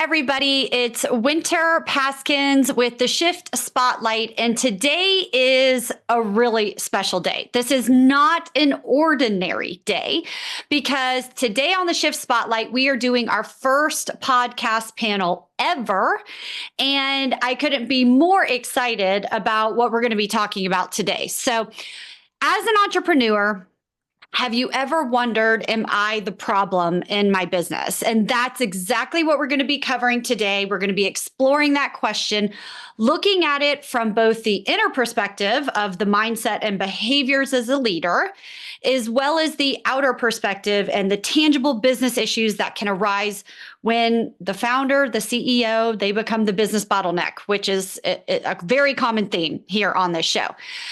everybody. It's Winter Paskins with the Shift Spotlight, and today is a really special day. This is not an ordinary day because today on the Shift Spotlight, we are doing our first podcast panel ever, and I couldn't be more excited about what we're going to be talking about today. So, as an entrepreneur, have you ever wondered, am I the problem in my business? And that's exactly what we're going to be covering today. We're going to be exploring that question, looking at it from both the inner perspective of the mindset and behaviors as a leader, as well as the outer perspective and the tangible business issues that can arise when the founder, the CEO, they become the business bottleneck, which is a very common theme here on this show.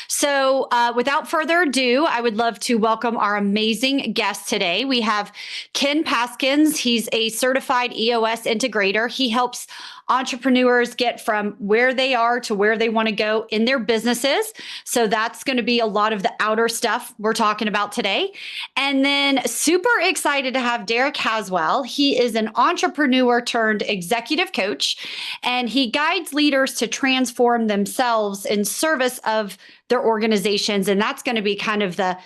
So without further ado, I would love to welcome our amazing guest today. We have Ken Paskins. He's a certified EOS integrator. He helps entrepreneurs get from where they are to where they want to go in their businesses. So that's going to be a lot of the outer stuff we're talking about today. And then super excited to have Derek Haswell. He is an entrepreneur turned executive coach, and he guides leaders to transform themselves in service of their organizations. And that's going to be kind of the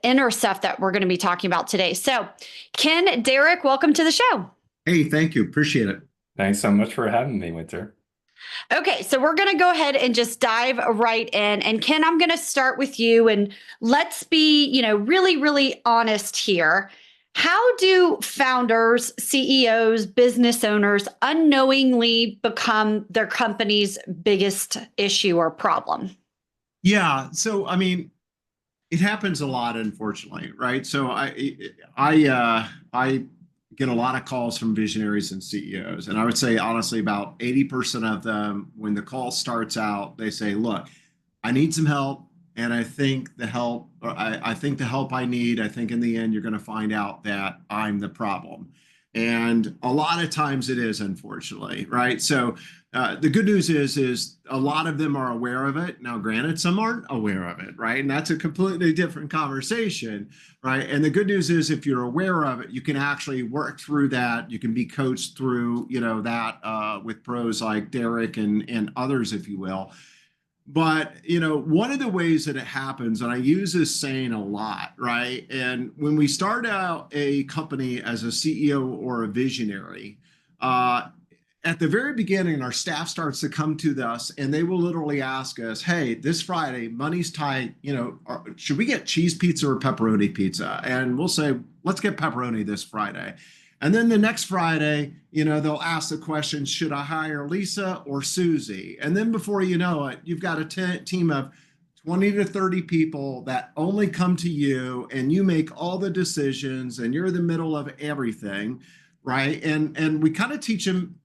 inner stuff that we're going to be talking about today. So Ken, Derek, welcome to the show. Hey, thank you. Appreciate it. Thanks so much for having me, Winter. Okay, so we're going to go ahead and just dive right in. And Ken, I'm going to start with you, and let's be, really, really honest here. How do founders, CEOs, business owners unknowingly become their company's biggest issue or problem? Yeah, so it happens a lot, unfortunately, right? So I get a lot of calls from visionaries and CEOs, and I would say honestly about 80% of them, when the call starts out, they say, "Look, I need some help, and I think the help I need. I think in the end you're going to find out that I'm the problem." And a lot of times it is, unfortunately, right? So the good news is a lot of them are aware of it. Now, granted, some aren't aware of it, right? And that's a completely different conversation, right? And the good news is if you're aware of it, you can actually work through that. You can be coached through, that with pros like Derek and others, if you will. But, one of the ways that it happens, and I use this saying a lot, right? And when we start out a company as a CEO or a visionary, at the very beginning, our staff starts to come to us and they will literally ask us, "Hey, this Friday, money's tight, should we get cheese pizza or pepperoni pizza?" And we'll say, "Let's get pepperoni this Friday." And then the next Friday, they'll ask the question, "Should I hire Lisa or Susie?" And then before you know it, you've got a team of 20 to 30 people that only come to you, and you make all the decisions and you're in the middle of everything, right? And we kind of teach them,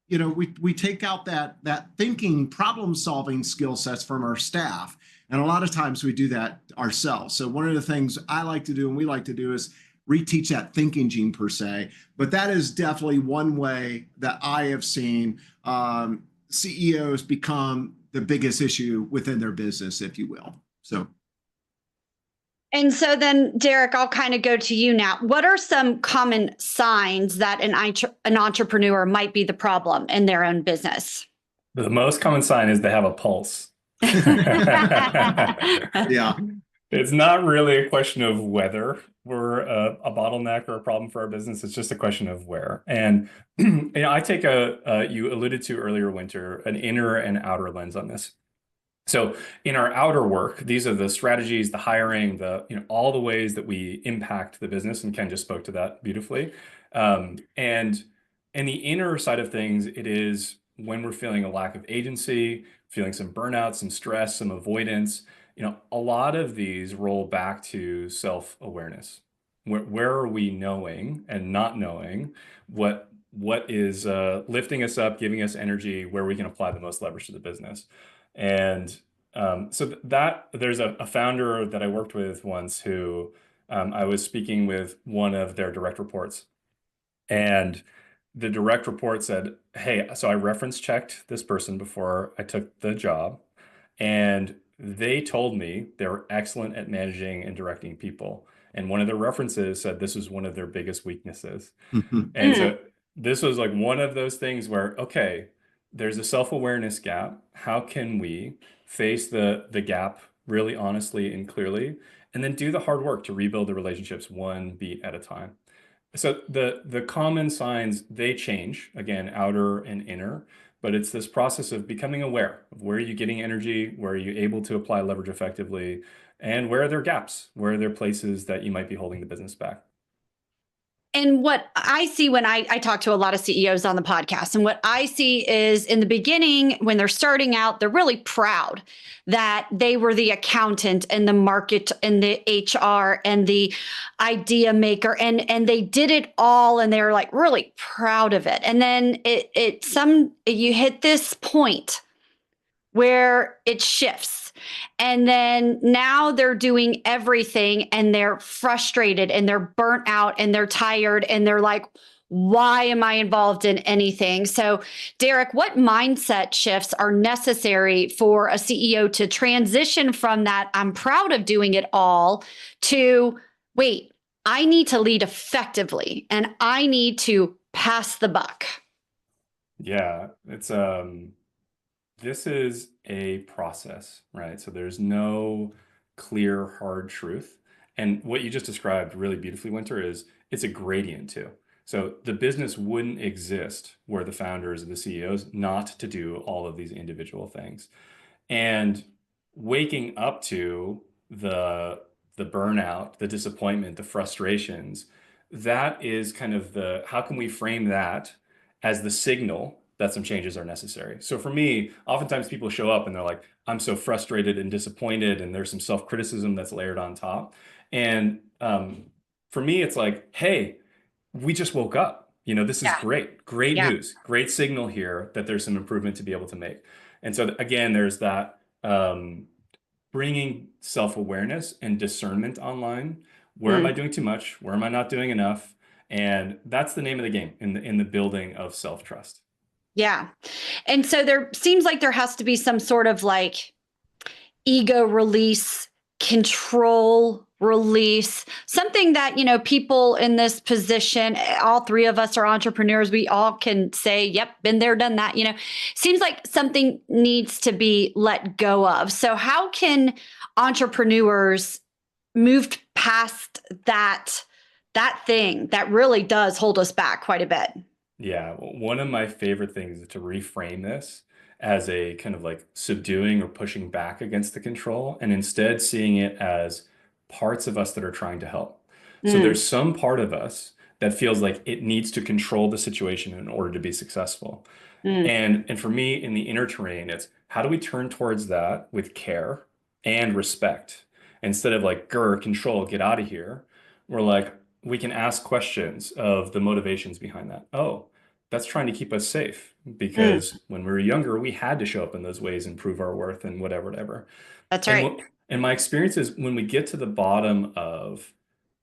we take out that thinking, problem solving skill sets from our staff. And a lot of times we do that ourselves. So one of the things I like to do and we like to do is reteach that thinking gene per se. But that is definitely one way that I have seen CEOs become the biggest issue within their business, if you will. And so then, Derek, I'll kind of go to you now. What are some common signs that an entrepreneur might be the problem in their own business? The most common sign is they have a pulse. Yeah. It's not really a question of whether we're a bottleneck or a problem for our business. It's just a question of where. And I take you alluded to earlier, Winter, an inner and outer lens on this. So in our outer work, these are the strategies, the hiring, all the ways that we impact the business. And Ken just spoke to that beautifully. And in the inner side of things, it is when we're feeling a lack of agency, feeling some burnout, some stress, some avoidance. A lot of these roll back to self-awareness. Where are we knowing and not knowing what is lifting us up, giving us energy, where we can apply the most leverage to the business. And so that there's a founder that I worked with once who I was speaking with one of their direct reports, and the direct report said, "Hey, so I reference checked this person before I took the job, and they told me they were excellent at managing and directing people. And one of their references said this was one of their biggest weaknesses." And so this was like one of those things where, okay, there's a self-awareness gap. How can we face the gap really honestly and clearly, and then do the hard work to rebuild the relationships one beat at a time? So the common signs, they change, again, outer and inner, but it's this process of becoming aware of where are you getting energy, where are you able to apply leverage effectively, and where are there gaps, where are there places that you might be holding the business back. And what I see when I talk to a lot of CEOs on the podcast, and what I see is in the beginning, when they're starting out, they're really proud that they were the accountant and the market and the HR and the idea maker, and they did it all, and they're like really proud of it. And then you hit this point where it shifts. And then now they're doing everything and they're frustrated and they're burnt out and they're tired and they're like, why am I involved in anything? So, Derek, what mindset shifts are necessary for a CEO to transition from that, I'm proud of doing it all, to, wait, I need to lead effectively and I need to pass the buck? Yeah, this is a process, right? So there's no clear, hard truth. And what you just described really beautifully, Winter, is it's a gradient too. So the business wouldn't exist were the founders or the CEOs not to do all of these individual things. And waking up to the burnout, the disappointment, the frustrations, that is kind of how can we frame that as the signal that some changes are necessary. So for me, oftentimes people show up and they're like, I'm so frustrated and disappointed, and there's some self-criticism that's layered on top. And for me, it's like, hey, we just woke up. This is great Yeah. news, great signal here that there's some improvement to be able to make. And so again, there's that bringing self-awareness and discernment online. Where am I doing too much? Where am I not doing enough? And that's the name of the game in the building of self-trust. Yeah. And so there seems like there has to be some sort of like ego release, control release, something that, people in this position, all three of us are entrepreneurs. We all can say, yep, been there, done that, seems like something needs to be let go of. So how can entrepreneurs move past that thing that really does hold us back quite a bit? Yeah, one of my favorite things is to reframe this as a kind of like subduing or pushing back against the control, and instead seeing it as parts of us that are trying to help. So there's some part of us that feels like it needs to control the situation in order to be successful. And for me, in the inner terrain, it's how do we turn towards that with care and respect? Instead of like, grr, control, get out of here. We're like, we can ask questions of the motivations behind that. Oh, that's trying to keep us safe because when we were younger, we had to show up in those ways and prove our worth and whatever. That's And right. and my experience is when we get to the bottom of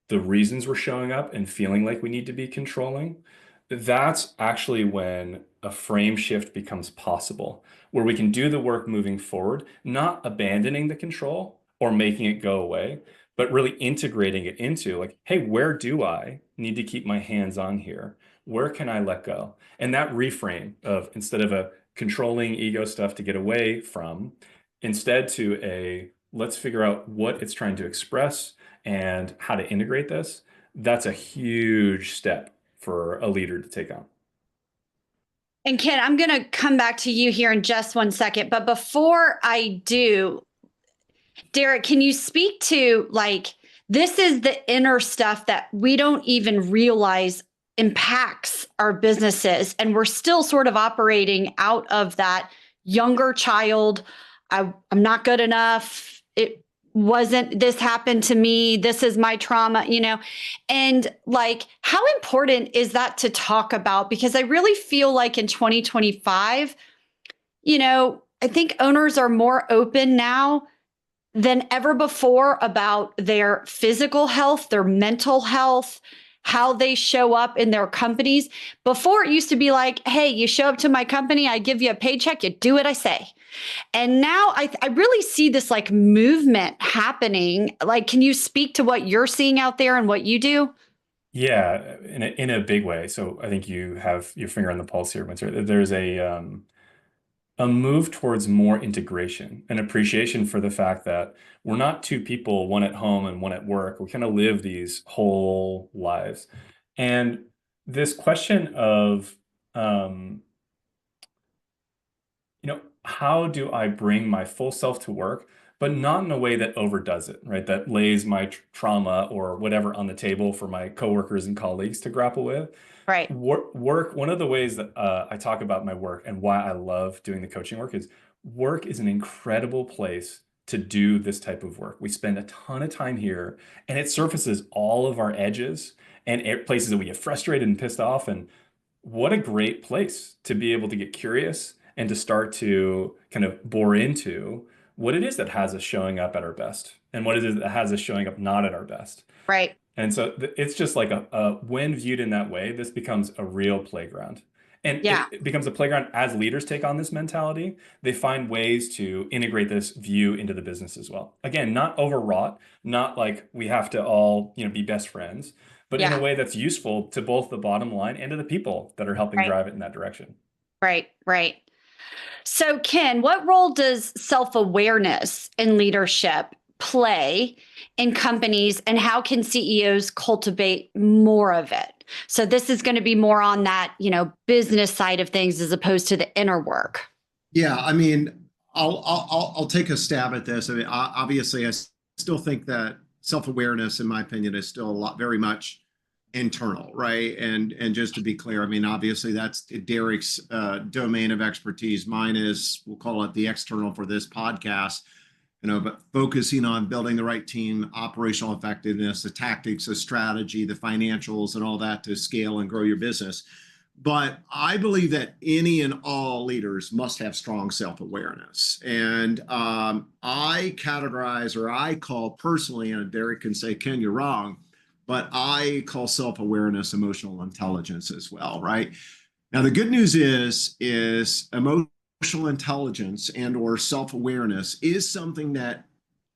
the reasons we're showing up and feeling like we need to be controlling, that's actually when a frame shift becomes possible, where we can do the work moving forward, not abandoning the control or making it go away, but really integrating it into like, hey, where do I need to keep my hands on here? Where can I let go? And that reframe of instead of a controlling ego stuff to get away from, instead to a let's figure out what it's trying to express and how to integrate this. That's a huge step for a leader to take on. And Ken, I'm going to come back to you here in just one second. But before I do, Derek, can you speak to like, this is the inner stuff that we don't even realize impacts our businesses. And we're still sort of operating out of that younger child. I'm not good enough. This happened to me. This is my trauma, and like, how important is that to talk about? Because I really feel like in 2025, I think owners are more open now than ever before about their physical health, their mental health, how they show up in their companies. Before it used to be like, hey, you show up to my company, I give you a paycheck, you do what I say. And now I really see this like movement happening. Like, can you speak to what you're seeing out there and what you do? Yeah, in a big way. So I think you have your finger on the pulse here, Winter. There's a move towards more integration, an appreciation for the fact that we're not two people, one at home and one at work. We kind of live these whole lives. And this question of, um, how do I bring my full self to work, but not in a way that overdoes it, right? That lays my trauma or whatever on the table for my coworkers and colleagues to grapple with. Right. Work, one of the ways that I talk about my work and why I love doing the coaching work is an incredible place to do this type of work. We spend a ton of time here, and it surfaces all of our edges and places that we get frustrated and pissed off. And what a great place to be able to get curious and to start to kind of bore into what it is that has us showing up at our best and what it is that has us showing up not at our best. Right. And so it's just like when viewed in that way, this becomes a real playground. And Yeah. it becomes a playground as leaders take on this mentality. They find ways to integrate this view into the business as well. Again, not overwrought, not like we have to all, be best friends, but in a Yeah. way that's useful to both the bottom line and to the people that are helping Right. drive it in that direction. Right. Right. So, Ken, what role does self awareness in leadership play in companies, and how can CEOs cultivate more of it? So, this is going to be more on that, business side of things as opposed to the inner work. Yeah, I mean, I'll take a stab at this. I mean, obviously, I still think that self-awareness, in my opinion, is still a lot very much internal, right? And just to be clear, I mean, obviously, that's Derek's domain of expertise. Mine is, we'll call it the external for this podcast. But focusing on building the right team, operational effectiveness, the tactics, the strategy, the financials, and all that to scale and grow your business. But I believe that any and all leaders must have strong self-awareness. And I categorize, or I call personally, and Derek can say, Ken, you're wrong, but I call self-awareness emotional intelligence as well, right? Now, the good news is emotional intelligence and or self-awareness is something that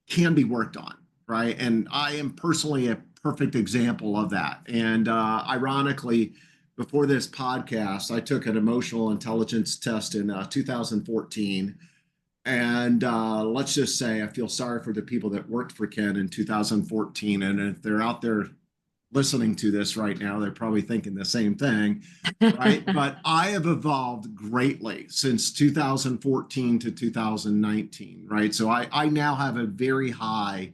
can be worked on, right? And I am personally a perfect example of that. And ironically, before this podcast, I took an emotional intelligence test in 2014. And let's just say I feel sorry for the people that worked for Ken in 2014. And if they're out there listening to this right now, they're probably thinking the same thing, right? But I have evolved greatly since 2014 to 2019, right? So I now have a very high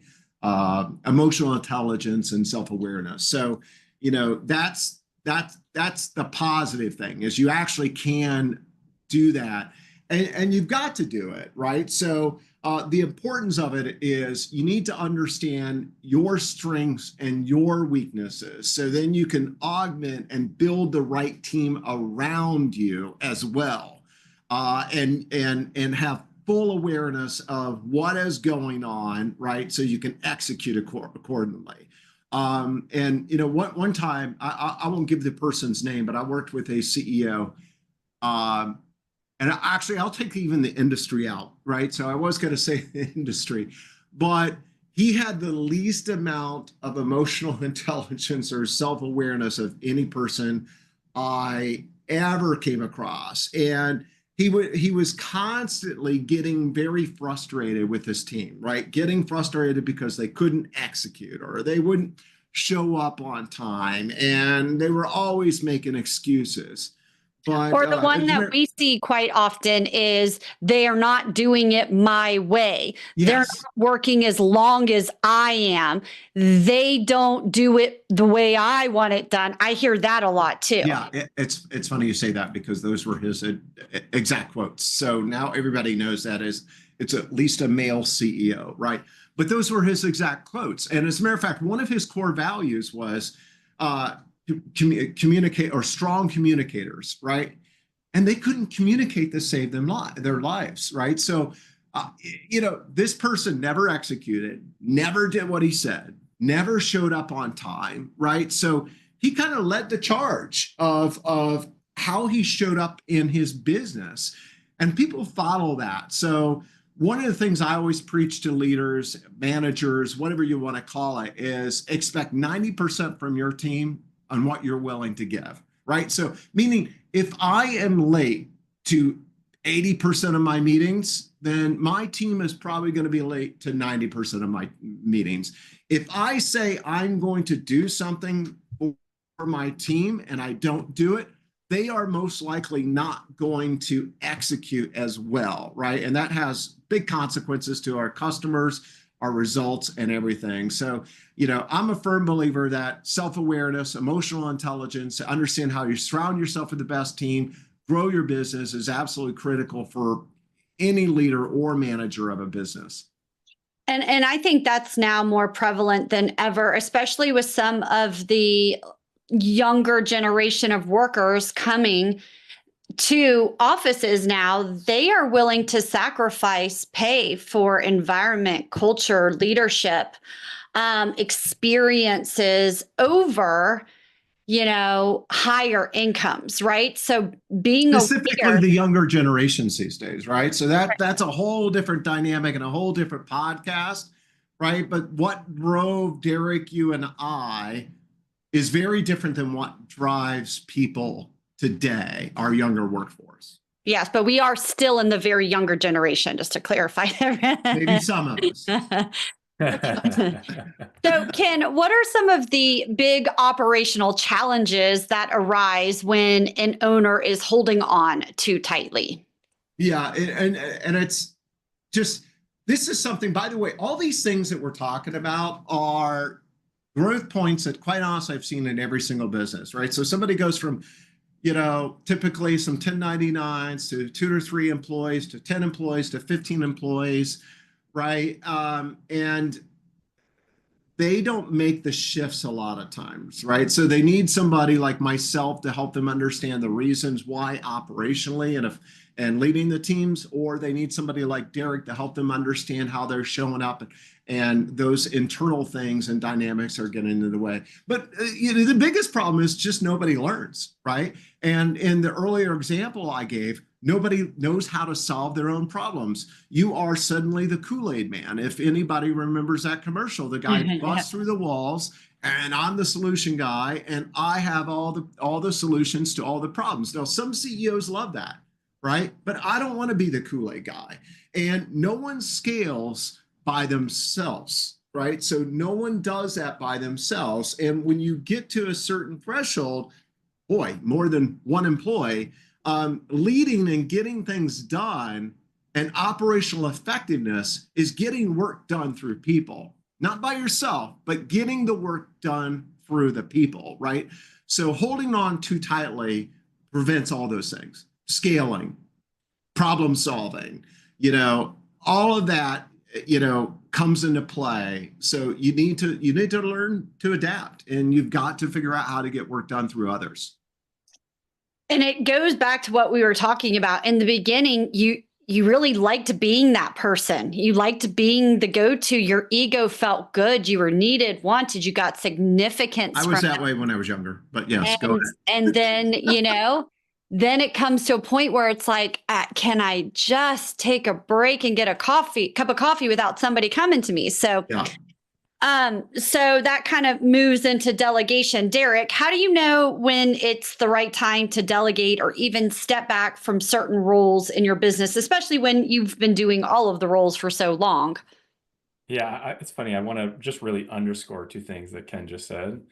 emotional intelligence and self-awareness. So, that's the positive thing, is you actually can do that, and you've got to do it, right? So the importance of it is you need to understand your strengths and your weaknesses, so then you can augment and build the right team around you as well, and have full awareness of what is going on, right? So you can execute accordingly. One time, I won't give the person's name, but I worked with a CEO, and actually, I'll take even the industry out, right? So I was going to say the industry, but he had the least amount of emotional intelligence or self-awareness of any person I ever came across. And he was constantly getting very frustrated with his team, right? Getting frustrated because they couldn't execute, or they wouldn't show up on time, and they were always making excuses. But Or the one that we see quite often is they are not doing it my way. Yes. They're not working as long as I am. They don't do it the way I want it done. I hear that a lot too. Yeah, it's funny you say that, because those were his exact quotes. So now everybody knows that it's at least a male CEO, right? But those were his exact quotes. And as a matter of fact, one of his core values was communicate, or strong communicators, right? And they couldn't communicate to save them their lives, right? So, this person never executed, never did what he said, never showed up on time, right? So he kind of led the charge of how he showed up in his business, and people follow that. So one of the things I always preach to leaders, managers, whatever you want to call it, is expect 90% from your team on what you're willing to give, right? So meaning if I am late to 80% of my meetings, then my team is probably going to be late to 90% of my meetings. If I say I'm going to do something for my team and I don't do it, they are most likely not going to execute as well, right? And that has big consequences to our customers, our results, and everything. So, I'm a firm believer that self-awareness, emotional intelligence, understand how you surround yourself with the best team, grow your business is absolutely critical for any leader or manager of a business. And I think that's now more prevalent than ever, especially with some of the younger generation of workers coming to offices now. They are willing to sacrifice pay for environment, culture, leadership, experiences over, higher incomes, right? So being Specifically aware. the younger generations these days, right? So that's a whole different dynamic and a whole different podcast, right? But what drove Derek, you and I is very different than what drives people today, our younger workforce. Yes, but we are still in the very younger generation, just to clarify. Maybe some of us. So, Ken, what are some of the big operational challenges that arise when an owner is holding on too tightly? Yeah, and it's just, this is something, by the way, all these things that we're talking about are growth points that quite honestly I've seen in every single business, right? So somebody goes from, typically some 1099s to 2 to 3 employees to 10 employees to 15 employees, right? And they don't make the shifts a lot of times, right? So they need somebody like myself to help them understand the reasons why operationally and leading the teams, or they need somebody like Derek to help them understand how they're showing up, and those internal things and dynamics are getting in the way. But the biggest problem is just nobody learns, right? And in the earlier example I gave, nobody knows how to solve their own problems. You are suddenly the Kool-Aid man. If anybody remembers that commercial, the guy busts through the walls and I'm the solution guy and I have all the solutions to all the problems. Now, some CEOs love that, right? But I don't want to be the Kool-Aid guy. And no one scales by themselves, right? So no one does that by themselves. And when you get to a certain threshold, boy, more than one employee, leading and getting things done and operational effectiveness is getting work done through people, not by yourself, but getting the work done through the people, right? So holding on too tightly prevents all those things. Scaling, problem solving, all of that, comes into play. So you need to learn to adapt, and you've got to figure out how to get work done through others. And it goes back to what we were talking about in the beginning. You really liked being that person. You liked being the go-to. Your ego felt good. You were needed, wanted. You got significance. I was that way when I was younger, but yes, go ahead. And then, then it comes to a point where it's like, can I just take a break and get a cup of coffee without somebody coming to me? So, Yeah. So that kind of moves into delegation. Derek, how do you know when it's the right time to delegate or even step back from certain roles in your business, especially when you've been doing all of the roles for so long? Yeah, it's funny. I want to just really underscore 2 things that Ken just said.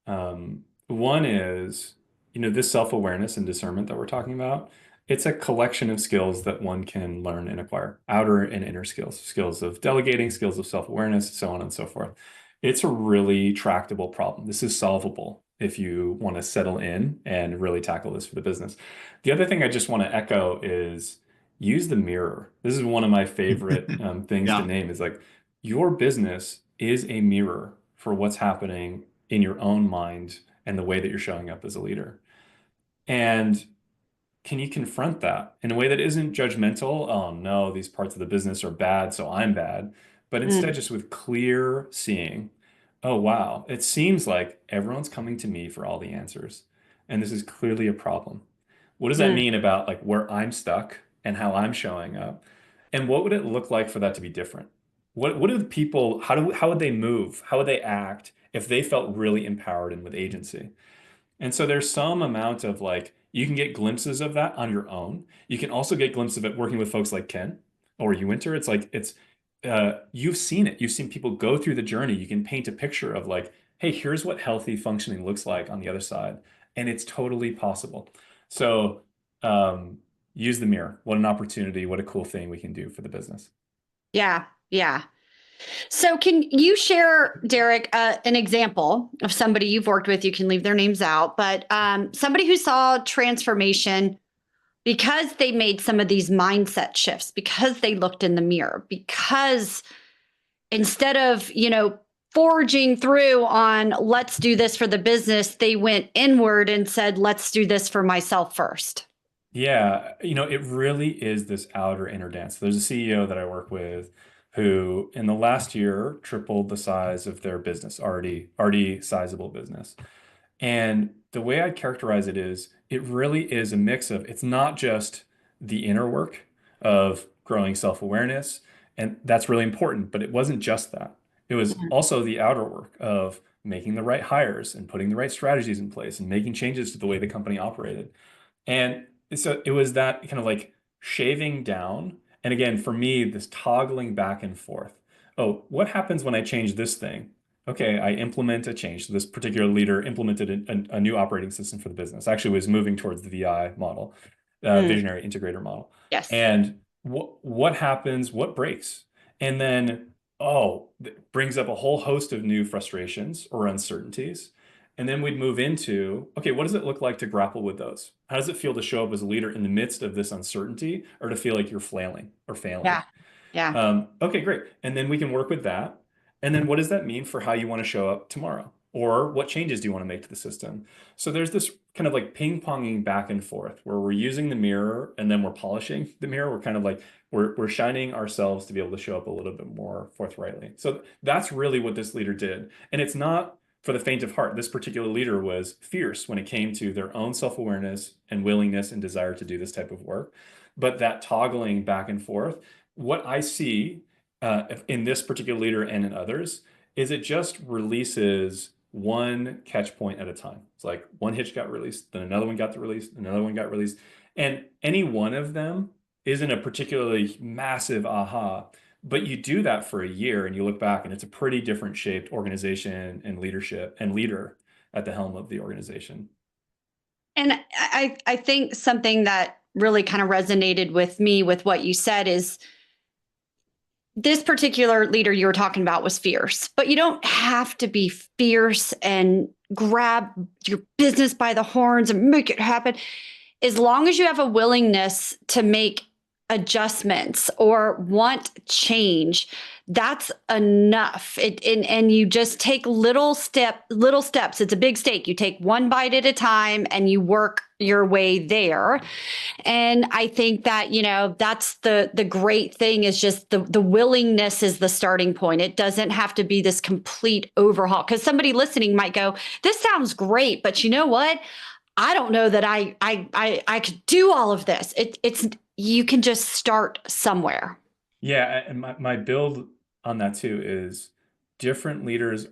One is, this self-awareness and discernment that we're talking about, it's a collection of skills that one can learn and acquire, outer and inner skills of delegating, skills of self-awareness, so on and so forth. It's a really tractable problem. This is solvable if you want to settle in and really tackle this for the business. The other thing I just want to echo is use the mirror. This is one of my favorite things to name, is like, your business is a mirror for what's happening in your own mind and the way that you're showing up as a leader. And can you confront that in a way that isn't judgmental? Oh no, these parts of the business are bad, so I'm bad. But instead, just with clear seeing, oh wow, it seems like everyone's coming to me for all the answers. And this is clearly a problem. What does that mean about like where I'm stuck and how I'm showing up? And what would it look like for that to be different? What do the people, how would they move? How would they act if they felt really empowered and with agency? And so there's some amount of like, you can get glimpses of that on your own. You can also get glimpses of it working with folks like Ken or you, Winter. It's like, you've seen it. You've seen people go through the journey. You can paint a picture of like, hey, here's what healthy functioning looks like on the other side. And it's totally possible. So use the mirror. What an opportunity. What a cool thing we can do for the business. Yeah. Yeah. So can you share, Derek, an example of somebody you've worked with? You can leave their names out, but somebody who saw transformation because they made some of these mindset shifts, because they looked in the mirror, because instead of, forging through on let's do this for the business, they went inward and said, let's do this for myself first. Yeah, it really is this outer inner dance. There's a CEO that I work with who in the last year tripled the size of their business, already sizable business. And the way I characterize it is it really is a mix of it's not just the inner work of growing self-awareness, and that's really important, but it wasn't just that. It was also the outer work of making the right hires and putting the right strategies in place and making changes to the way the company operated. And so it was that kind of like shaving down. And again, for me, this toggling back and forth. Oh, what happens when I change this thing? Okay, I implement a change. So this particular leader implemented a new operating system for the business. Actually, was moving towards the VI model, visionary integrator model. Yes. And what happens? What breaks? And then, brings up a whole host of new frustrations or uncertainties. And then we'd move into, okay, what does it look like to grapple with those? How does it feel to show up as a leader in the midst of this uncertainty or to feel like you're flailing or failing? Yeah. Yeah. Okay, great. And then we can work with that. And then what does that mean for how you want to show up tomorrow? Or what changes do you want to make to the system? So there's this kind of like ping-ponging back and forth where we're using the mirror and then we're polishing the mirror. We're kind of like, we're shining ourselves to be able to show up a little bit more forthrightly. So that's really what this leader did. And it's not for the faint of heart. This particular leader was fierce when it came to their own self-awareness and willingness and desire to do this type of work. But that toggling back and forth, what I see in this particular leader and in others is it just releases one catch point at a time. It's like one hitch got released, then another one got released, another one got released. And any one of them isn't a particularly massive aha, but you do that for a year and you look back and it's a pretty different shaped organization and leadership and leader at the helm of the organization. And I think something that really kind of resonated with me with what you said is this particular leader you were talking about was fierce, but you don't have to be fierce and grab your business by the horns and make it happen. As long as you have a willingness to make adjustments or want change, that's enough. And you just take little steps. It's a big steak. You take one bite at a time and you work your way there. And I think that, that's the great thing is just the willingness is the starting point. It doesn't have to be this complete overhaul, because somebody listening might go, this sounds great, but you know what? I don't know that I could do all of this. It's you can just start somewhere. Yeah, and my build on that too is different leaders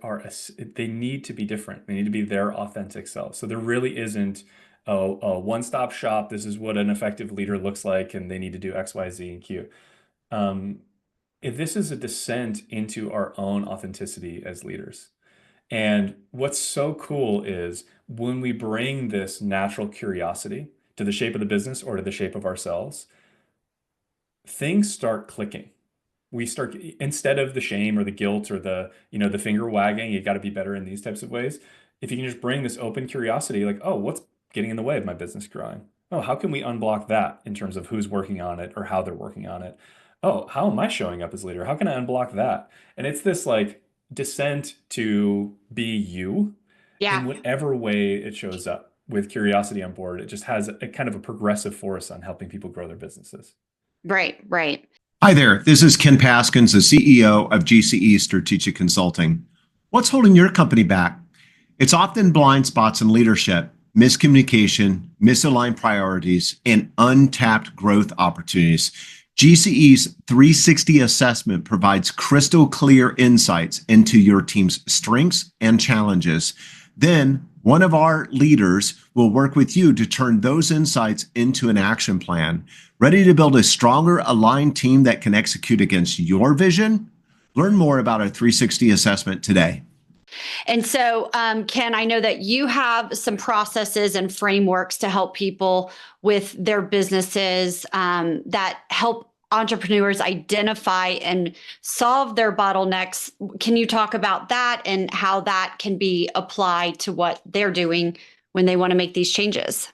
they need to be different. They need to be their authentic self. So there really isn't a one-stop shop. This is what an effective leader looks like, and they need to do X, Y, Z, and Q. If this is a descent into our own authenticity as leaders. And what's so cool is when we bring this natural curiosity to the shape of the business or to the shape of ourselves, things start clicking. We start, instead of the shame or the guilt or the finger wagging, you got to be better in these types of ways. If you can just bring this open curiosity, like, oh, what's getting in the way of my business growing? Oh, how can we unblock that in terms of who's working on it or how they're working on it? Oh, how am I showing up as a leader? How can I unblock that? And it's this like descent to be you in whatever way it shows up with curiosity on board. It just has a kind of a progressive force on helping people grow their businesses. Right. Hi there, this is Ken Paskins, the CEO of GCE Strategic Consulting. What's holding your company back? It's often blind spots in leadership, miscommunication, misaligned priorities, and untapped growth opportunities. GCE's 360 assessment provides crystal clear insights into your team's strengths and challenges. Then One of our leaders will work with you to turn those insights into an action plan, ready to build a stronger, aligned team that can execute against your vision. Learn more about our 360 assessment today. And so, Ken, I know that you have some processes and frameworks to help people with their businesses that help entrepreneurs identify and solve their bottlenecks. Can you talk about that and how that can be applied to what they're doing when they want to make these changes?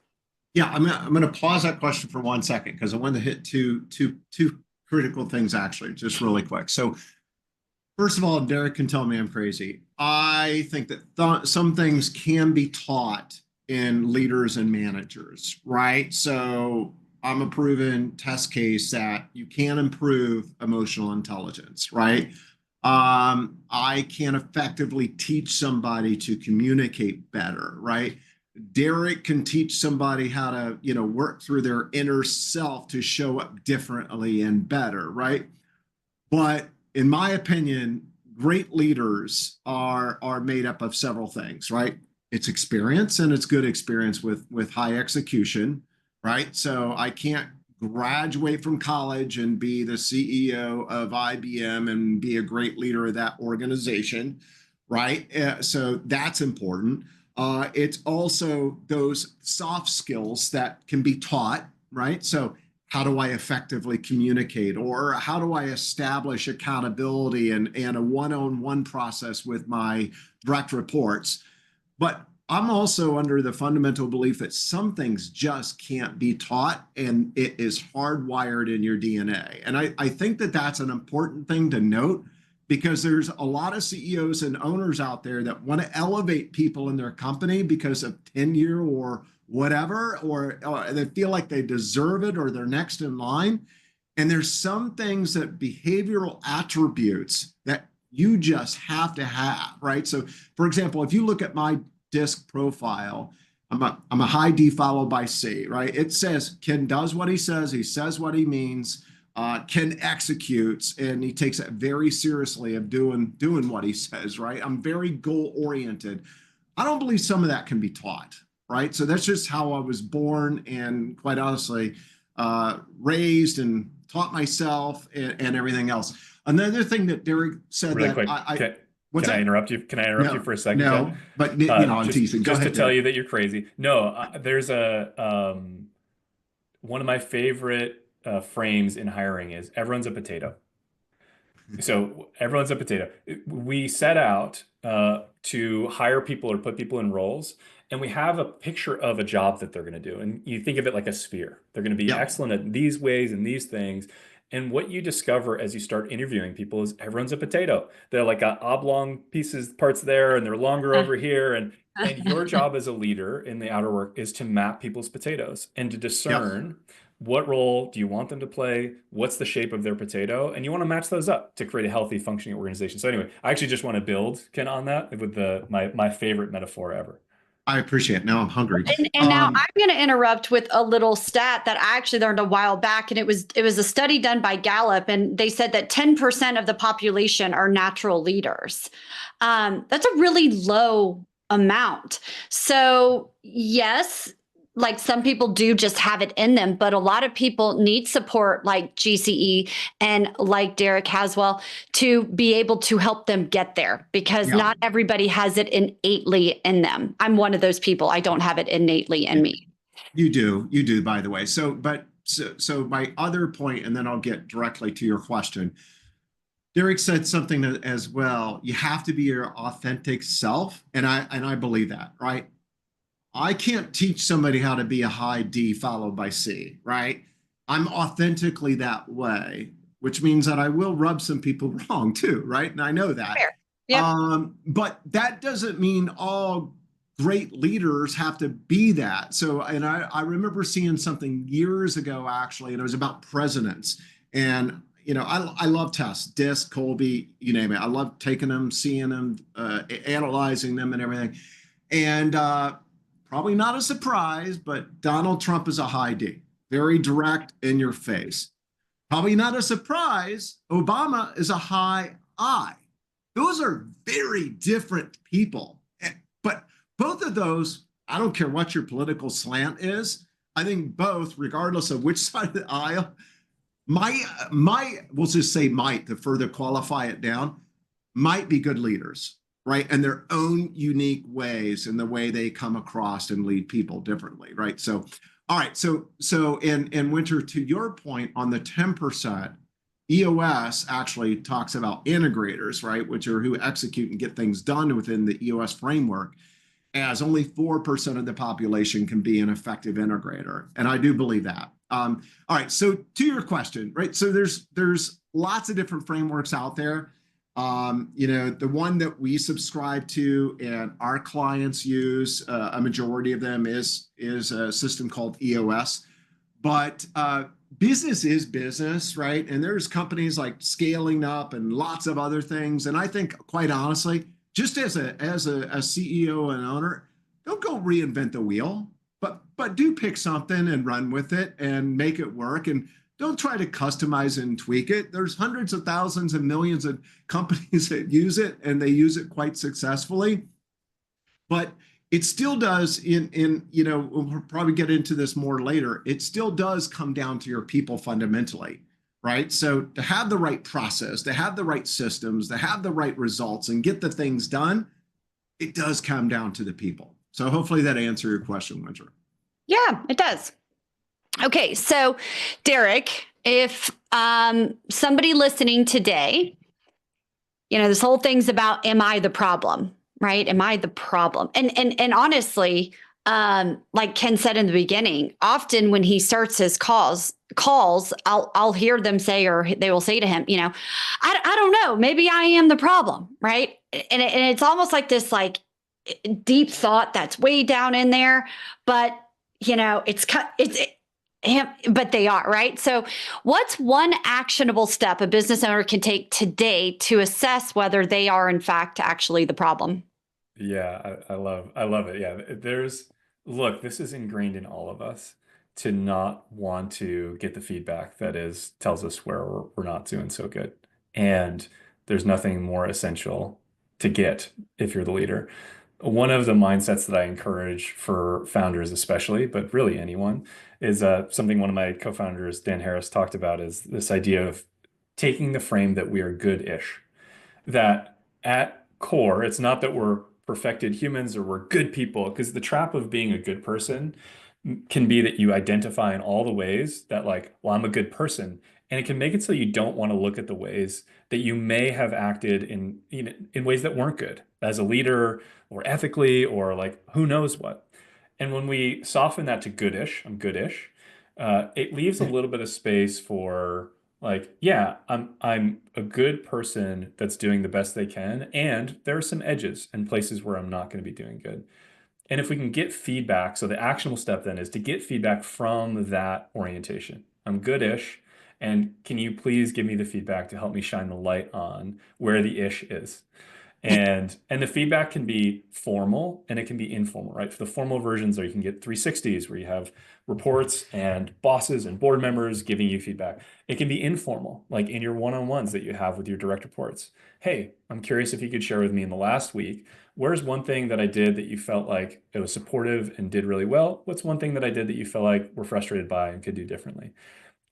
Yeah, I'm going to pause that question for 1 second because I want to hit two critical things actually, just really quick. So first of all, Derek can tell me I'm crazy. I think that some things can be taught in leaders and managers, right? So I'm a proven test case that you can improve emotional intelligence, right? I can effectively teach somebody to communicate better, right? Derek can teach somebody how to, work through their inner self to show up differently and better, right? But in my opinion, great leaders are made up of several things, right? It's experience, and it's good experience with high execution, right? So I can't graduate from college and be the CEO of IBM and be a great leader of that organization, right? So that's important. It's also those soft skills that can be taught, right? So how do I effectively communicate, or how do I establish accountability and a one-on-one process with my direct reports? But I'm also under the fundamental belief that some things just can't be taught, and it is hardwired in your DNA. And I think that that's an important thing to note, because there's a lot of CEOs and owners out there that want to elevate people in their company because of tenure or whatever, or they feel like they deserve it or they're next in line. And there's some things that behavioral attributes that you just have to have, right? So for example, if you look at my DISC profile, I'm a high D followed by C, right? It says Ken does what he says what he means, Ken executes, and he takes it very seriously of doing what he says, right? I'm very goal oriented. I don't believe some of that can be taught, right? So that's just how I was born, and quite honestly, raised and taught myself and everything else. Another thing that Derek said Really that quick, what's can I that? interrupt you? Can I interrupt you for a second, No, Ken? but I'm teasing. Go Just to ahead, tell Derek. you that you're crazy. No, there's one of my favorite frames in hiring is everyone's a potato. So everyone's a potato. We set out to hire people or put people in roles, and we have a picture of a job that they're going to do. And you think of it like a sphere. They're going to be Yeah. excellent at these ways and these things. And what you discover as you start interviewing people is everyone's a potato. They're like oblong pieces, parts there, and they're longer over here. And your job as a leader in the outer work is to map people's potatoes and to discern what role do you want them to play? What's the shape of their potato? And you want to match those up to create a healthy, functioning organization. So anyway, I actually just want to build, Ken, on that with my favorite metaphor ever. I appreciate it. Now I'm hungry. And now I'm going to interrupt with a little stat that I actually learned a while back, and it was a study done by Gallup, and they said that 10% of the population are natural leaders. That's a really low amount. So yes, like some people do just have it in them, but a lot of people need support like GCE and like Derek Haswell to be able to help them get there, because not everybody has it innately in them. I'm one of those people. I don't have it innately in me. You do, by the way. So my other point, and then I'll get directly to your question. Derek said something as well. You have to be your authentic self, and I believe that, right? I can't teach somebody how to be a high D followed by C, right? I'm authentically that way, which means that I will rub some people wrong too, right? And I know that. Fair. Yep. But that doesn't mean all great leaders have to be that. So, and I remember seeing something years ago, actually, and it was about presidents. And, I love tests, DISC, Colby, you name it. I love taking them, seeing them, analyzing them and everything. And, probably not a surprise, but Donald Trump is a high D, very direct, in your face. Probably not a surprise, Obama is a high I. Those are very different people, but both of those, I don't care what your political slant is. I think both, regardless of which side of the aisle, we'll just say might to further qualify it down, might be good leaders, right? And their own unique ways in the way they come across and lead people differently, right? So, all right. So in Winter, to your point on the 10%, EOS actually talks about integrators, right? Which are who execute and get things done within the EOS framework, as only 4% of the population can be an effective integrator. And I do believe that. All right, so to your question, right? So there's lots of different frameworks out there. The one that we subscribe to and our clients use, a majority of them is a system called EOS. But business is business, right? And there's companies like Scaling Up and lots of other things. And I think, quite honestly, just as a CEO and owner, don't go reinvent the wheel, but do pick something and run with it and make it work. And don't try to customize and tweak it. There's hundreds of thousands and millions of companies that use it, and they use it quite successfully. But it still does, we'll probably get into this more later, it still does come down to your people fundamentally. Right? So to have the right process, to have the right systems, to have the right results and get the things done, it does come down to the people. So hopefully that answered your question, Winter. Yeah, it does. Okay. So Derek, if somebody listening today, this whole thing's about, am I the problem? Right? Am I the problem? And honestly, like Ken said in the beginning, often when he starts his calls, I'll hear them say, or they will say to him, I don't know, maybe I am the problem, right? And it's almost like this like deep thought that's way down in there, but but they are, right? So what's one actionable step a business owner can take today to assess whether they are in fact actually the problem? Yeah, I love it. Yeah, look, this is ingrained in all of us to not want to get the feedback that tells us where we're not doing so good. And there's nothing more essential to get if you're the leader. One of the mindsets that I encourage for founders, especially, but really anyone, is something one of my co-founders, Dan Harris, talked about, is this idea of taking the frame that we are good-ish. That at core, it's not that we're perfected humans or we're good people, because the trap of being a good person can be that you identify in all the ways that, like, well, I'm a good person. And it can make it so you don't want to look at the ways that you may have acted in ways that weren't good as a leader or ethically or like who knows what. And when we soften that to goodish, I'm goodish, it leaves a little bit of space for like, yeah, I'm a good person that's doing the best they can, and there are some edges and places where I'm not going to be doing good. And if we can get feedback, so the actionable step then is to get feedback from that orientation. I'm goodish, and can you please give me the feedback to help me shine the light on where the ish is? And the feedback can be formal and it can be informal, right? For the formal versions, or you can get 360s where you have reports and bosses and board members giving you feedback. It can be informal, like in your one-on-ones that you have with your direct reports. Hey, I'm curious if you could share with me in the last week, where's one thing that I did that you felt like it was supportive and did really well? What's one thing that I did that you felt like were frustrated by and could do differently?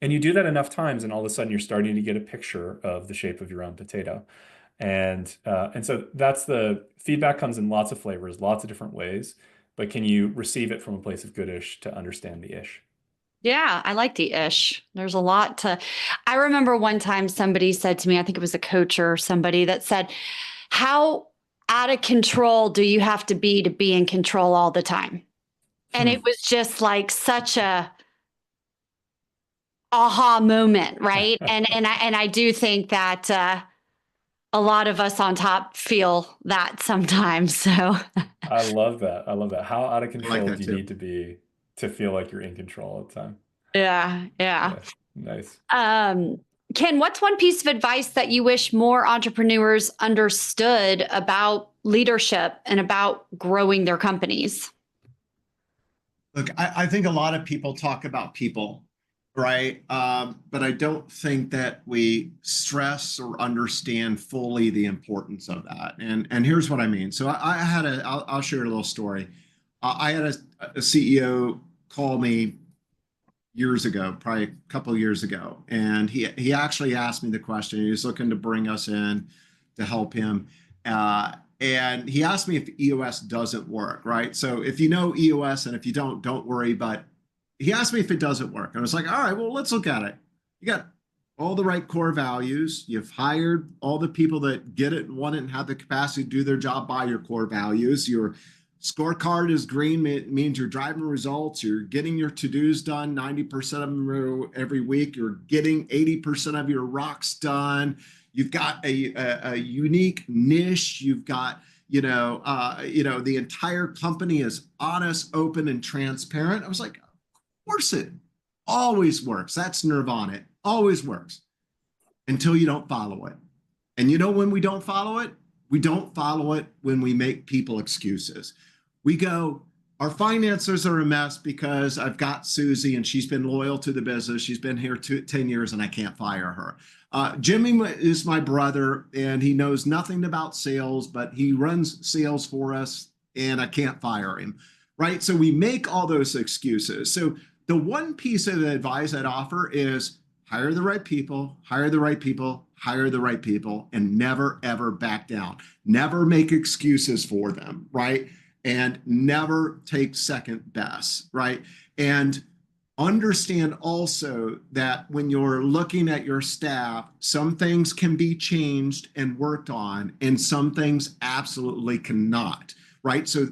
And you do that enough times, and all of a sudden you're starting to get a picture of the shape of your own potato. And so that's the feedback comes in lots of flavors, lots of different ways, but can you receive it from a place of goodish to understand the ish? Yeah, I like the ish. There's a lot I remember one time somebody said to me, I think it was a coach or somebody that said, how out of control do you have to be in control all the time? And it was just like such a aha moment, right? and I do think that a lot of us on top feel that sometimes. So I love that. I love that. How out of I like control that do you too. need to be to feel like you're in control all the time? yeah. Yeah, nice. Ken, what's one piece of advice that you wish more entrepreneurs understood about leadership and about growing their companies? Look, I think a lot of people talk about people, right? But I don't think that we stress or understand fully the importance of that. And here's what I mean. So I'll share a little story. I had a CEO call me years ago, probably a couple of years ago, and he actually asked me the question. He was looking to bring us in to help him. And he asked me if EOS doesn't work, right? So if you know EOS, and if you don't worry, but he asked me if it doesn't work. And I was like, all right, well, let's look at it. You got all the right core values. You've hired all the people that get it and want it and have the capacity to do their job by your core values. Your scorecard is green, means you're driving results. You're getting your to-dos done, 90% of them every week. You're getting 80% of your rocks done. You've got a unique niche. You've got, the entire company is honest, open, and transparent. I was like, of course it always works. That's nirvana. It always works until you don't follow it. And when we don't follow it? We don't follow it when we make people excuses. We go, our finances are a mess because I've got Susie and she's been loyal to the business. She's been here 10 years and I can't fire her. Jimmy is my brother and he knows nothing about sales, but he runs sales for us and I can't fire him, right? So we make all those excuses. So the one piece of advice I'd offer is hire the right people, hire the right people, hire the right people, and never, ever back down. Never make excuses for them, right? And never take second best, right? And understand also that when you're looking at your staff, some things can be changed and worked on, and some things absolutely cannot, right? So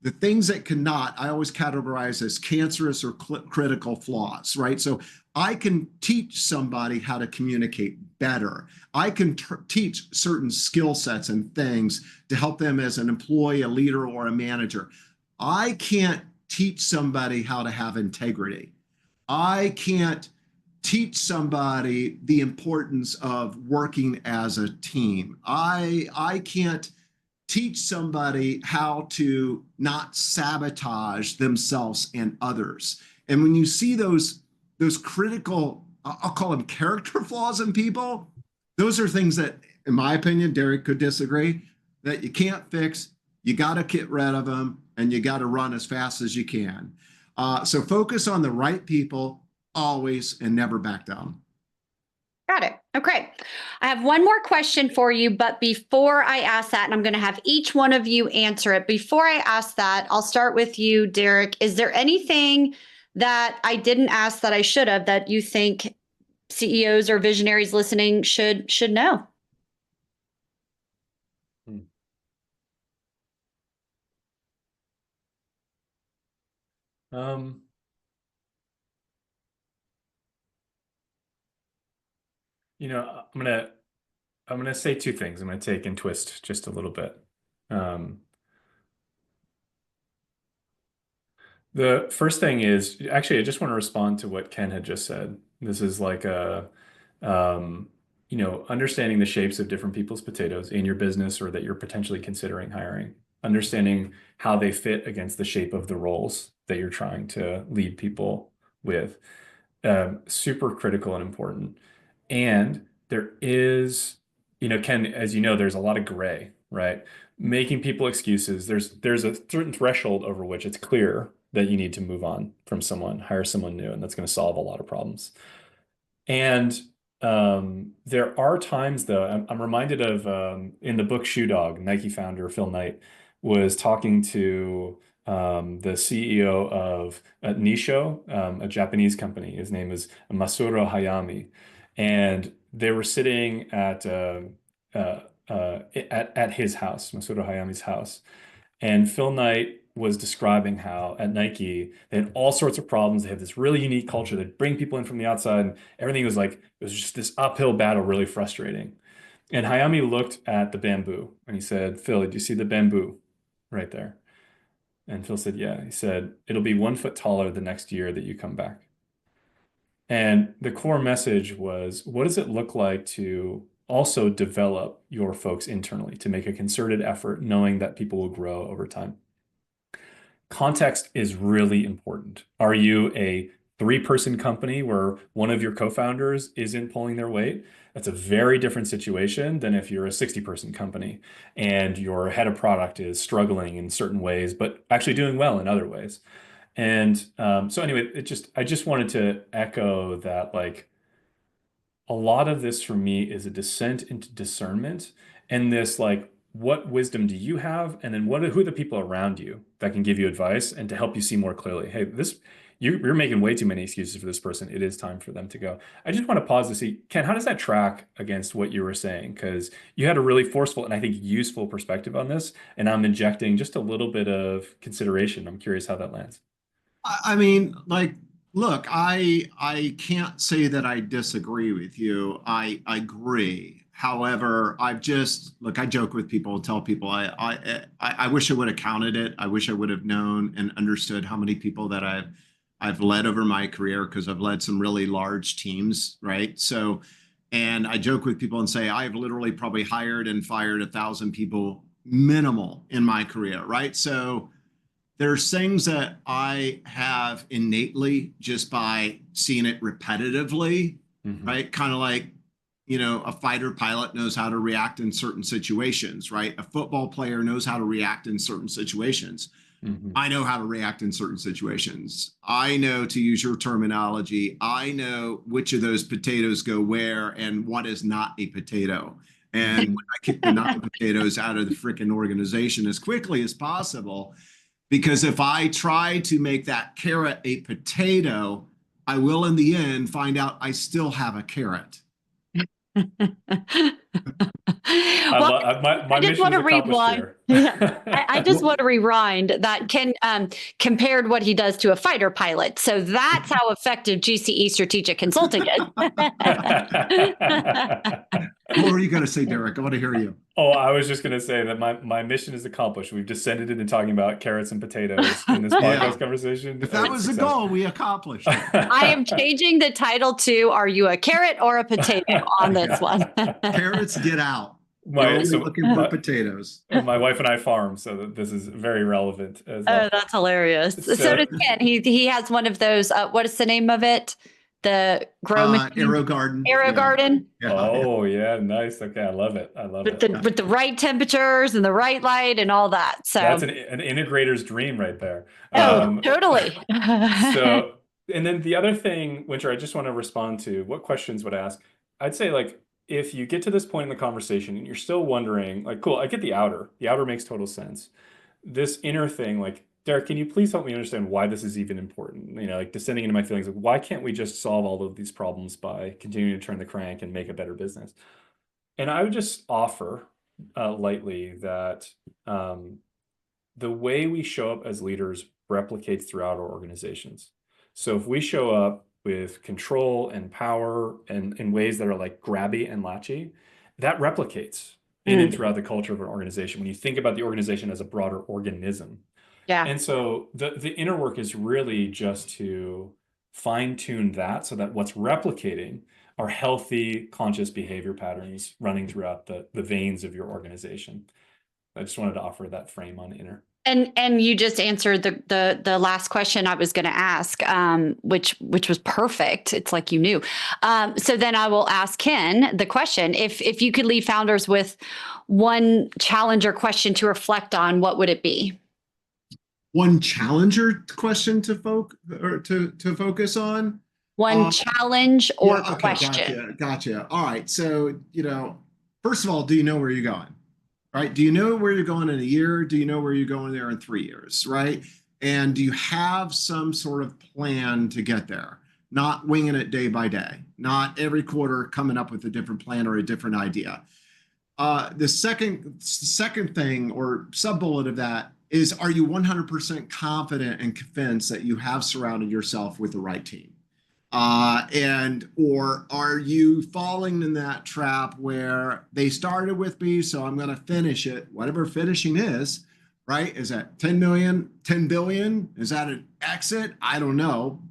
the things that cannot, I always categorize as cancerous or critical flaws, right? So I can teach somebody how to communicate better. I can teach certain skill sets and things to help them as an employee, a leader, or a manager. I can't teach somebody how to have integrity. I can't teach somebody the importance of working as a team. I can't teach somebody how to not sabotage themselves and others. And when you see those critical, I'll call them character flaws in people, those are things that, in my opinion, Derek could disagree, that you can't fix. You got to get rid of them and you got to run as fast as you can. So focus on the right people always and never back down. Got it. Okay. I have one more question for you, but before I ask that, and I'm going to have each one of you answer it. Before I ask that, I'll start with you, Derek. Is there anything that I didn't ask that I should have that you think CEOs or visionaries listening should know? I'm gonna say two things. I'm gonna take and twist just a little bit. The first thing is, actually, I just want to respond to what Ken had just said. This is like understanding the shapes of different people's potatoes in your business or that you're potentially considering hiring, understanding how they fit against the shape of the roles that you're trying to lead people with. Super critical and important. And there is, Ken, as you know, there's a lot of gray, right? Making people excuses. There's a certain threshold over which it's clear that you need to move on from someone, hire someone new, and that's going to solve a lot of problems. And there are times, though, I'm reminded of in the book Shoe Dog, Nike founder Phil Knight was talking to the CEO of Nisho, a Japanese company. His name is Masuro Hayami, and they were sitting at his house, Masuro Hayami's house, and Phil Knight was describing how at Nike they had all sorts of problems. They had this really unique culture that bring people in from the outside, and everything was like it was just this uphill battle, really frustrating. And Hayami looked at the bamboo and he said, "Phil, do you see the bamboo right there?" And Phil said, "Yeah." He said, "It'll be 1 foot taller the next year that you come back." And the core message was, what does it look like to also develop your folks internally, to make a concerted effort, knowing that people will grow over time? Context is really important. Are you a three-person company where one of your co-founders isn't pulling their weight, that's a very different situation than if you're a 60-person company and your head of product is struggling in certain ways, but actually doing well in other ways. And so anyway, I just wanted to echo that, like, a lot of this for me is a descent into discernment and this, like, what wisdom do you have? And then who are the people around you that can give you advice and to help you see more clearly? Hey, you're making way too many excuses for this person. It is time for them to go. I just want to pause to see, Ken, how does that track against what you were saying? Because you had a really forceful and I think useful perspective on this, and I'm injecting just a little bit of consideration. I'm curious how that lands. I mean, like, look, I can't say that I disagree with you. I agree. However, I've just look. I joke with people, tell people I wish I would have counted it. I wish I would have known and understood how many people that I've led over my career, because I've led some really large teams, right? So, and I joke with people and say I've literally probably hired and fired 1,000 people minimal in my career, right? So there's things that I have innately just by seeing it repetitively, right? Kind of like, a fighter pilot knows how to react in certain situations, right? A football player knows how to react in certain situations. I know how to react in certain situations. I know, to use your terminology, I know which of those potatoes go where and what is not a potato. And when I kick the non-potatoes out of the freaking organization as quickly as possible, because if I try to make that carrot a potato, I will in the end find out I still have a carrot. My just mission want is to accomplished rewind. here. I just want to rewind that Ken compared what he does to a fighter pilot. So that's how effective GCE strategic consulting is. What were you going to say, Derek? I want to hear you. Oh, I was just going to say that my mission is accomplished. We've descended into talking about carrots and potatoes in this podcast conversation. If that was the goal, we accomplished it. I am changing the title to "Are you a carrot or a potato?" on this one. Carrots, get out. You're only looking for potatoes. My wife and I farm, so this is very relevant as well. Oh, that's hilarious. So does Ken. He has one of those. What is the name of it? The Aero Garden. Aero Garden. Yeah. Oh yeah, nice. Okay, I love it. With the right temperatures and the right light and all that. So that's an integrator's dream right there. Oh, totally. So, and then the other thing, Winter, I just want to respond to what questions would ask. I'd say, like, if you get to this point in the conversation and you're still wondering, like, cool, I get the outer makes total sense. This inner thing, like, Derek, can you please help me understand why this is even important? Like, descending into my feelings, like, why can't we just solve all of these problems by continuing to turn the crank and make a better business? And I would just offer lightly that the way we show up as leaders replicates throughout our organizations. So if we show up with control and power and in ways that are like grabby and latchy, that replicates in and throughout the culture of an organization when you think about the organization as a broader organism. Yeah. And so the inner work is really just to fine tune that so that what's replicating are healthy, conscious behavior patterns running throughout the veins of your organization. I just wanted to offer that frame on inner. And you just answered the last question I was going to ask, which was perfect. It's like you knew. So then I will ask Ken the question: if you could leave founders with one challenger question to reflect on, what would it be? One challenger question to focus on. One challenge or question. Gotcha. All right. So, first of all, do you know where you're going? Right? Do you know where you're going in a year? Do you know where you're going there in 3 years? Right? And do you have some sort of plan to get there? Not winging it day by day, not every quarter coming up with a different plan or a different idea. The second thing or sub bullet of that is, are you 100% confident and convinced that you have surrounded yourself with the right team? Or are you falling in that trap where they started with me, so I'm going to finish it, whatever finishing is, right? Is that 10 million, 10 billion? Is that an exit? I don't know.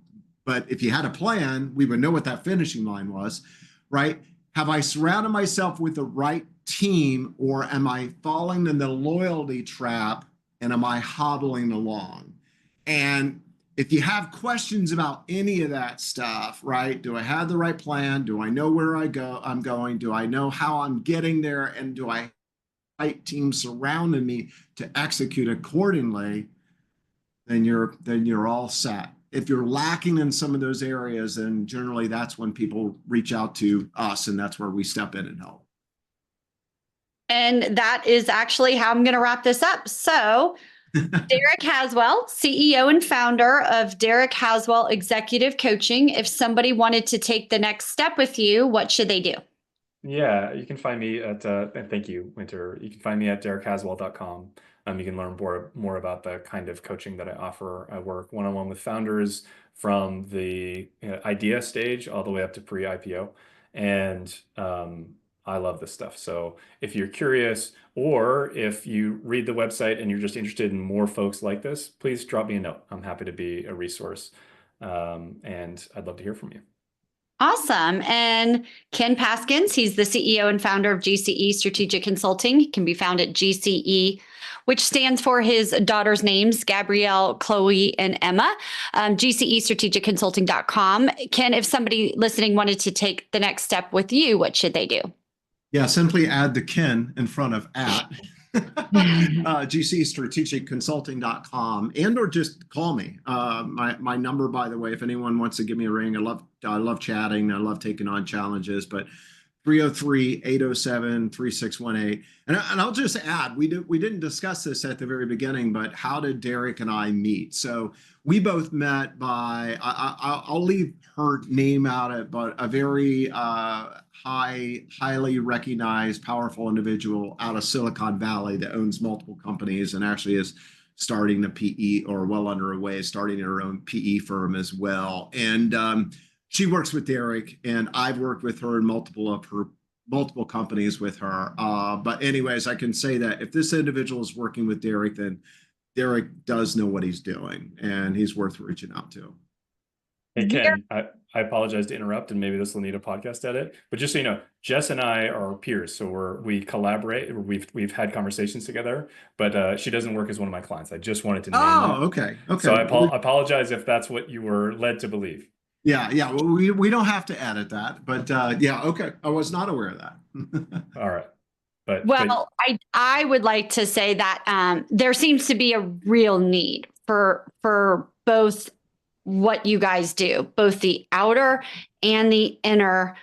But if you had a plan, we would know what that finishing line was, right? Have I surrounded myself with the right team, or am I falling in the loyalty trap and am I hobbling along? And if you have questions about any of that stuff, right? Do I have the right plan? Do I know where I'm going? Do I know how I'm getting there? And do I have the right team surrounding me to execute accordingly? Then you're all set. If you're lacking in some of those areas, then generally that's when people reach out to us, and that's where we step in and help. And that is actually how I'm going to wrap this up. So, Derek Haswell, CEO and founder of Derek Haswell Executive Coaching. If somebody wanted to take the next step with you, what should they do? Yeah, you can find me at, and thank you, Winter. You can find me at derekhaswell.com. You can learn more about the kind of coaching that I offer. I work one-on-one with founders from the idea stage all the way up to pre-IPO. And I love this stuff. So if you're curious, or if you read the website and you're just interested in more folks like this, please drop me a note. I'm happy to be a resource. And I'd love to hear from you. Awesome. And Ken Paskins, he's the CEO and founder of GCE Strategic Consulting. He can be found at GCE, which stands for his daughters' names, Gabrielle, Chloe, and Emma. GCEstrategicconsulting.com. Ken, if somebody listening wanted to take the next step with you, what should they do? Yeah, simply add the Ken in front of at GCEstrategicconsulting.com, and or just call me. My number, by the way, if anyone wants to give me a ring, I love chatting. I love taking on challenges, but 303-807-3618. And I'll just add, we didn't discuss this at the very beginning, but how did Derek and I meet? So we both met by, I'll leave her name out of it, but a very highly recognized, powerful individual out of Silicon Valley that owns multiple companies and actually is starting a PE, or well underway, starting her own PE firm as well. And she works with Derek, and I've worked with her in multiple companies with her. But anyways, I can say that if this individual is working with Derek, then Derek does know what he's doing, and he's worth reaching out to. Hey, Ken, I apologize to interrupt, and maybe this will need a podcast edit, but just so you know, Jess and I are peers, so we collaborate. We've had conversations together, but she doesn't work as one of my clients. I just wanted to name that. Okay. So I apologize if that's what you were led to believe. Yeah. Well, we don't have to edit that, but yeah, okay. I was not aware of that. All right. I would like to say that there seems to be a real need for both what you guys do, both the outer and the inner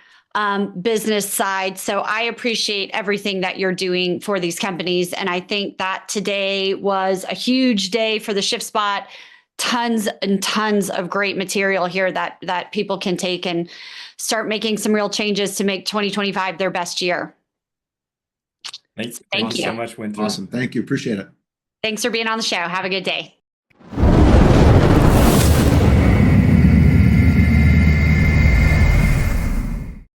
business side. So I appreciate everything that you're doing for these companies. And I think that today was a huge day for the Shift Spot. Tons and tons of great material here that people can take and start making some real changes to make 2025 their best year. Thank you so much, Winter. Awesome. Thank you. Appreciate it. Thanks for being on the show. Have a good day.